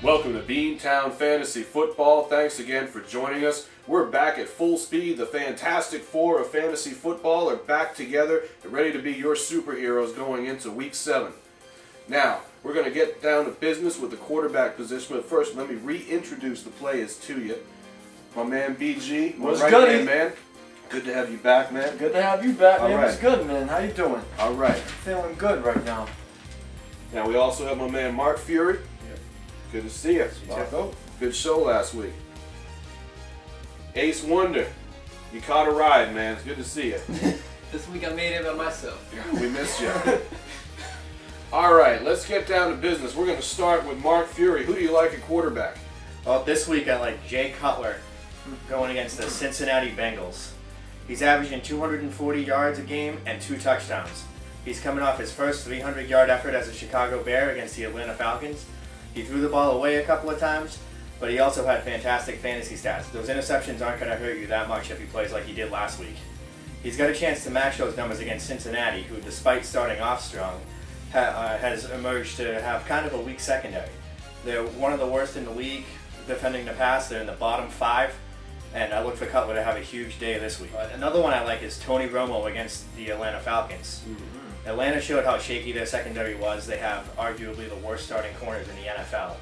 Welcome to Beantown Fantasy Football. Thanks again for joining us. We're back at full speed. The Fantastic Four of fantasy football are back together and ready to be your superheroes going into Week 7. Now, we're going to get down to business with the quarterback position, but first let me reintroduce the players to you. My man BG, What's right good, hand man? Good to have you back, man. Good to have you back, man. All right. What's good, man? How you doing? All right. Feeling good right now. Now, we also have my man Mark Fury. Good to see you. Marco. Good show last week. Ace Wonder, you caught a ride, man. It's good to see you. This week I made it by myself. We missed you. All right, let's get down to business. We're going to start with Mark Fury. Who do you like at quarterback? Well, this week I like Jay Cutler going against the Cincinnati Bengals. He's averaging 240 yards a game and 2 touchdowns. He's coming off his first 300-yard effort as a Chicago Bear against the Atlanta Falcons. He threw the ball away a couple of times, but he also had fantastic fantasy stats. Those interceptions aren't going to hurt you that much if he plays like he did last week. He's got a chance to match those numbers against Cincinnati, who, despite starting off strong, has emerged to have kind of a weak secondary. They're one of the worst in the league defending the pass. They're in the bottom 5, and I look for Cutler to have a huge day this week. Another one I like is Tony Romo against the Atlanta Falcons. Atlanta showed how shaky their secondary was. They have arguably the worst starting corners in the NFL.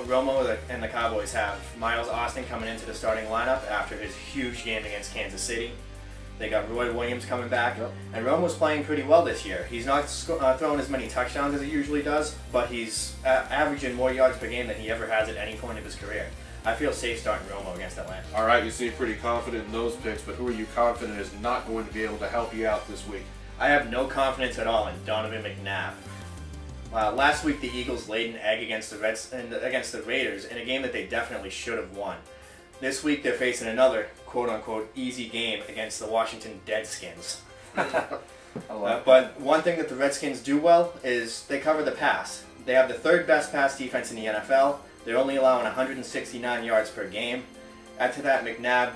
Romo and the Cowboys have Miles Austin coming into the starting lineup after his huge game against Kansas City. They got Roy Williams coming back, and Romo's playing pretty well this year. He's not throwing as many touchdowns as he usually does, but he's averaging more yards per game than he ever has at any point of his career. I feel safe starting Romo against Atlanta. All right, you seem pretty confident in those picks, but who are you confident is not going to be able to help you out this week? I have no confidence at all in Donovan McNabb. Last week, the Eagles laid an egg against the Raiders in a game that they definitely should have won. This week, they're facing another quote-unquote easy game against the Washington Deadskins. But one thing that the Redskins do well is they cover the pass. They have the 3rd best pass defense in the NFL. They're only allowing 169 yards per game. Add to that, McNabb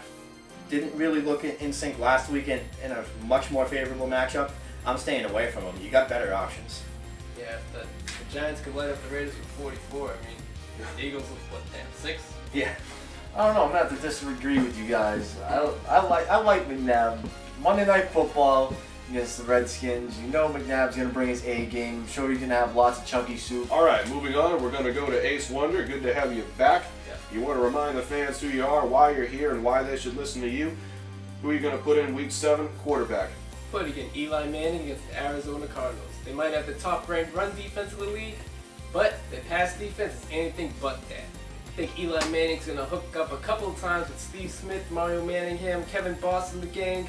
didn't really look in sync last week in a much more favorable matchup. I'm staying away from him. You got better options. Yeah, if the Giants could light up the Raiders with 44, I mean, the Eagles with what, damn, 6? Yeah. I don't know. I'm gonna have to disagree with you guys. I like McNabb. Monday Night Football against the Redskins. You know McNabb's gonna bring his A game. I'm sure he's gonna have lots of chunky soup. All right, moving on, we're going to go to Ace Wonder. Good to have you back. Yeah. You want to remind the fans who you are, why you're here, and why they should listen to you. Who are you going to put in Week 7? Quarterback. Putting in Eli Manning against the Arizona Cardinals. They might have the top-ranked run defense in the league, but their pass defense is anything but that. I think Eli Manning's going to hook up a couple of times with Steve Smith, Mario Manningham, Kevin Boss in the gang.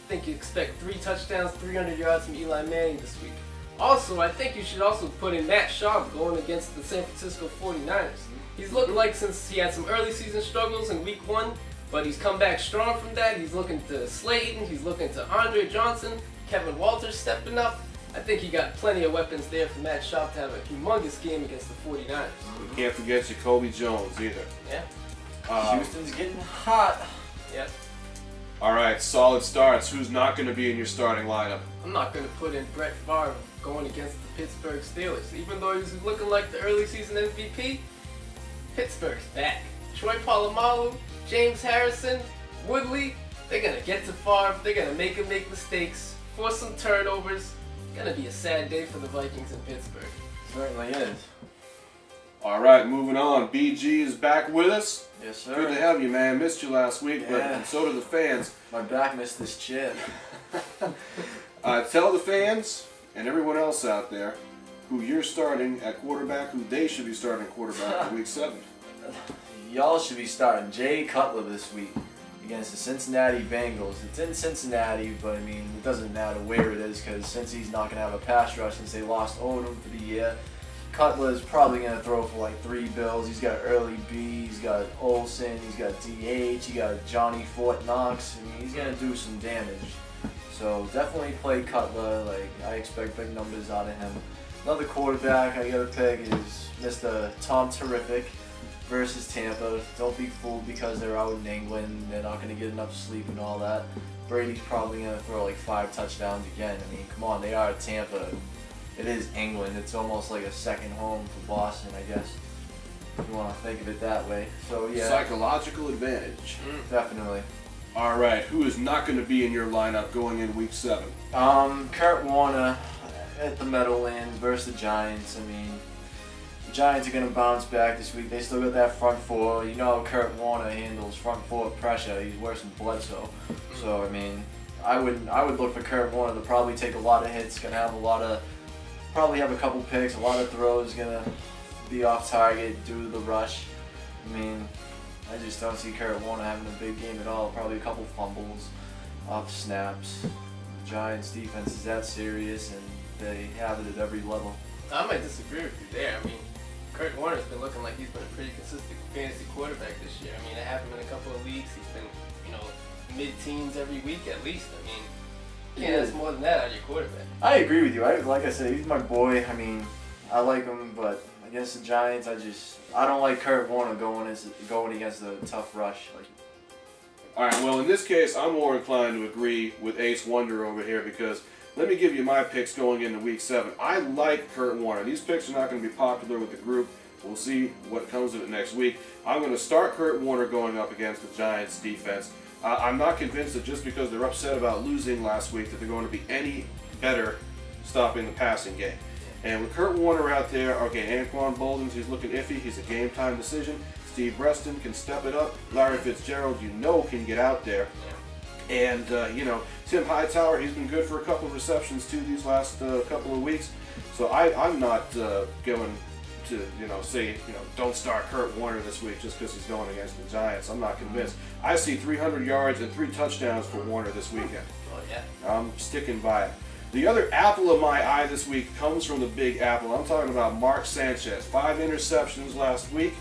I think you expect 3 touchdowns, 300 yards from Eli Manning this week. Also, I think you should also put in Matt Schaub going against the San Francisco 49ers. He's looked like, since he had some early season struggles in Week 1, but he's come back strong from that. He's looking to Slayton, he's looking to Andre Johnson, Kevin Walters stepping up. I think he got plenty of weapons there for Matt Schaub to have a humongous game against the 49ers. We can't forget Jacoby Jones either. Yeah. Houston's getting hot. Yep. All right, solid starts. Who's not going to be in your starting lineup? I'm not going to put in Brett Favre going against the Pittsburgh Steelers. Even though he's looking like the early season MVP, Pittsburgh's back. Troy Polamalu, James Harrison, Woodley, they're going to get to Favre. They're going to make him make mistakes, force some turnovers. It's going to be a sad day for the Vikings in Pittsburgh. Certainly is. All right, moving on. BG is back with us. Yes, sir. Good to have you, man. Missed you last week, but so did the fans. My back missed this chip. Tell the fans and everyone else out there who you're starting at quarterback, who they should be starting at quarterback in Week 7. Y'all should be starting Jay Cutler this week against the Cincinnati Bengals. It's in Cincinnati, but I mean, it doesn't matter where it is because since he's not going to have a pass rush since they lost Odom for the year, Cutler's probably going to throw for like 3 bills. He's got Early B, he's got Olsen, he's got DH, he got Johnny Fort Knox. I mean, he's going to do some damage. So definitely play Cutler. Like, I expect big numbers out of him. Another quarterback I got to pick is Mr. Tom Terrific versus Tampa. Don't be fooled because they're out in England. They're not going to get enough sleep and all that. Brady's probably going to throw like 5 touchdowns again. I mean, come on, they are Tampa. it is England. It's almost like a second home for Boston, I guess, if you want to think of it that way. So yeah, Psychological advantage. definitely. All right, who is not going to be in your lineup going in Week 7? Kurt Warner at the Meadowlands versus the Giants. I mean, the Giants are going to bounce back this week. They still got that front four. You know how Kurt Warner handles front four pressure. He's worse than Bledsoe. So I mean, I would look for Kurt Warner to probably take a lot of hits. Going to have probably have a couple picks, a lot of throws. Going to be off target due to the rush. I mean, I just don't see Kurt Warner having a big game at all. Probably a couple fumbles, off snaps. Giants defense is that serious, and they have it at every level. I might disagree with you there. I mean, Kurt Warner's been looking like he's been a pretty consistent fantasy quarterback this year. I mean, it happened in a couple of leagues. He's been, mid-teens every week at least. I mean, you can't ask more than that out of your quarterback. I agree with you. Like I said, he's my boy. I mean, I like him, but against the Giants, I don't like Kurt Warner going against a tough rush. All right, well, in this case, I'm more inclined to agree with Ace Wonder over here because let me give you my picks going into Week 7. I like Kurt Warner. These picks are not going to be popular with the group. We'll see what comes of it next week. I'm going to start Kurt Warner going up against the Giants defense. I'm not convinced that just because they're upset about losing last week that they're going to be any better stopping the passing game. And with Kurt Warner out there, okay, Anquan Boldin, he's looking iffy. He's a game-time decision. Steve Breston can step it up. Larry Fitzgerald, can get out there. And, Tim Hightower, he's been good for a couple of receptions, too, these last couple of weeks. So I'm not going to, say, don't start Kurt Warner this week just because he's going against the Giants. I'm not convinced. I see 300 yards and 3 touchdowns for Warner this weekend. Oh, yeah. I'm sticking by it. The other apple of my eye this week comes from the Big Apple. I'm talking about Mark Sanchez. 5 interceptions last week.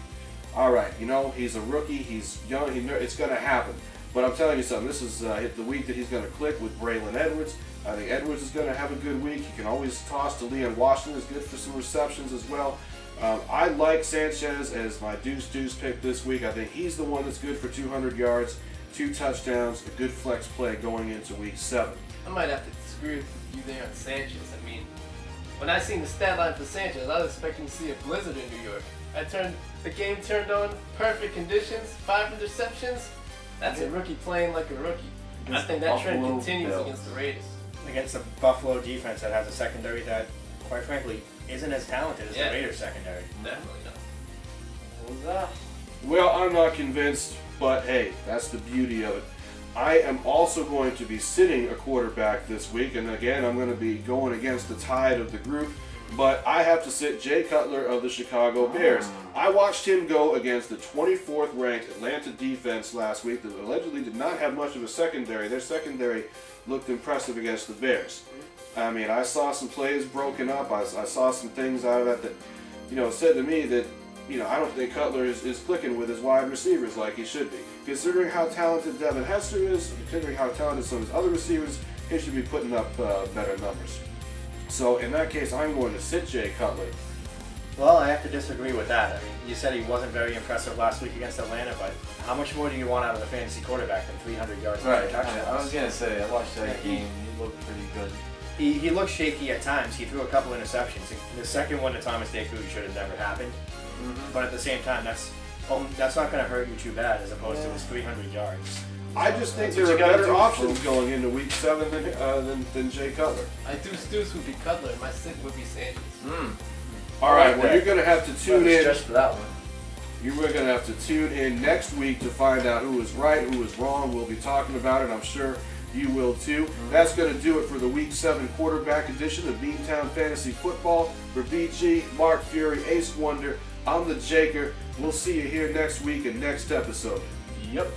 All right, he's a rookie. He's young. It's going to happen. But I'm telling you something. This is the week that he's going to click with Braylon Edwards. I think Edwards is going to have a good week. He can always toss to Leon Washington. Is good for some receptions as well. I like Sanchez as my deuce pick this week. I think he's the one that's good for 200 yards, 2 touchdowns, a good flex play going into Week 7. I might have to disagree with you there on Sanchez. I mean, when I seen the stat line for Sanchez, I was expecting to see a blizzard in New York. The game turned on, perfect conditions, 5 interceptions. That's a rookie playing like a rookie. I think that trend continues against the Raiders. Against a Buffalo defense that has a secondary that, quite frankly, isn't as talented as the Raiders secondary. Definitely not. What was that? Well, I'm not convinced, but hey, that's the beauty of it. I am also going to be sitting a quarterback this week, and again, I'm going to be going against the tide of the group, but I have to sit Jay Cutler of the Chicago Bears. I watched him go against the 24th ranked Atlanta defense last week that allegedly did not have much of a secondary. Their secondary looked impressive against the Bears. I mean, I saw some plays broken up. I saw some things out of that said to me that, I don't think Cutler is clicking with his wide receivers like he should be. Considering how talented Devin Hester is, considering how talented some of his other receivers, he should be putting up better numbers. So in that case, I'm going to sit Jay Cutler. Well, I have to disagree with that. I mean, you said he wasn't very impressive last week against Atlanta, but how much more do you want out of the fantasy quarterback than 300 yards? Right. I was going to say, I watched that game. He looked pretty good. He looked shaky at times. He threw a couple interceptions. The second one to Thomas Deku should have never happened. But at the same time, that's not going to hurt you too bad as opposed to his 300 yards. I just think there are better options going into Week 7 than Jay Cutler. My deuce would be Cutler, and my sit would be Sanchez. All right, well, you're going to have to tune in. Just for that one. You are going to have to tune in next week to find out who is right, who is wrong. We'll be talking about it. I'm sure you will too. That's going to do it for the Week 7 quarterback edition of Beantown Fantasy Football. For BG, Mark Fury, Ace Wonder, I'm the Jaker. We'll see you here next week and next episode. Yep.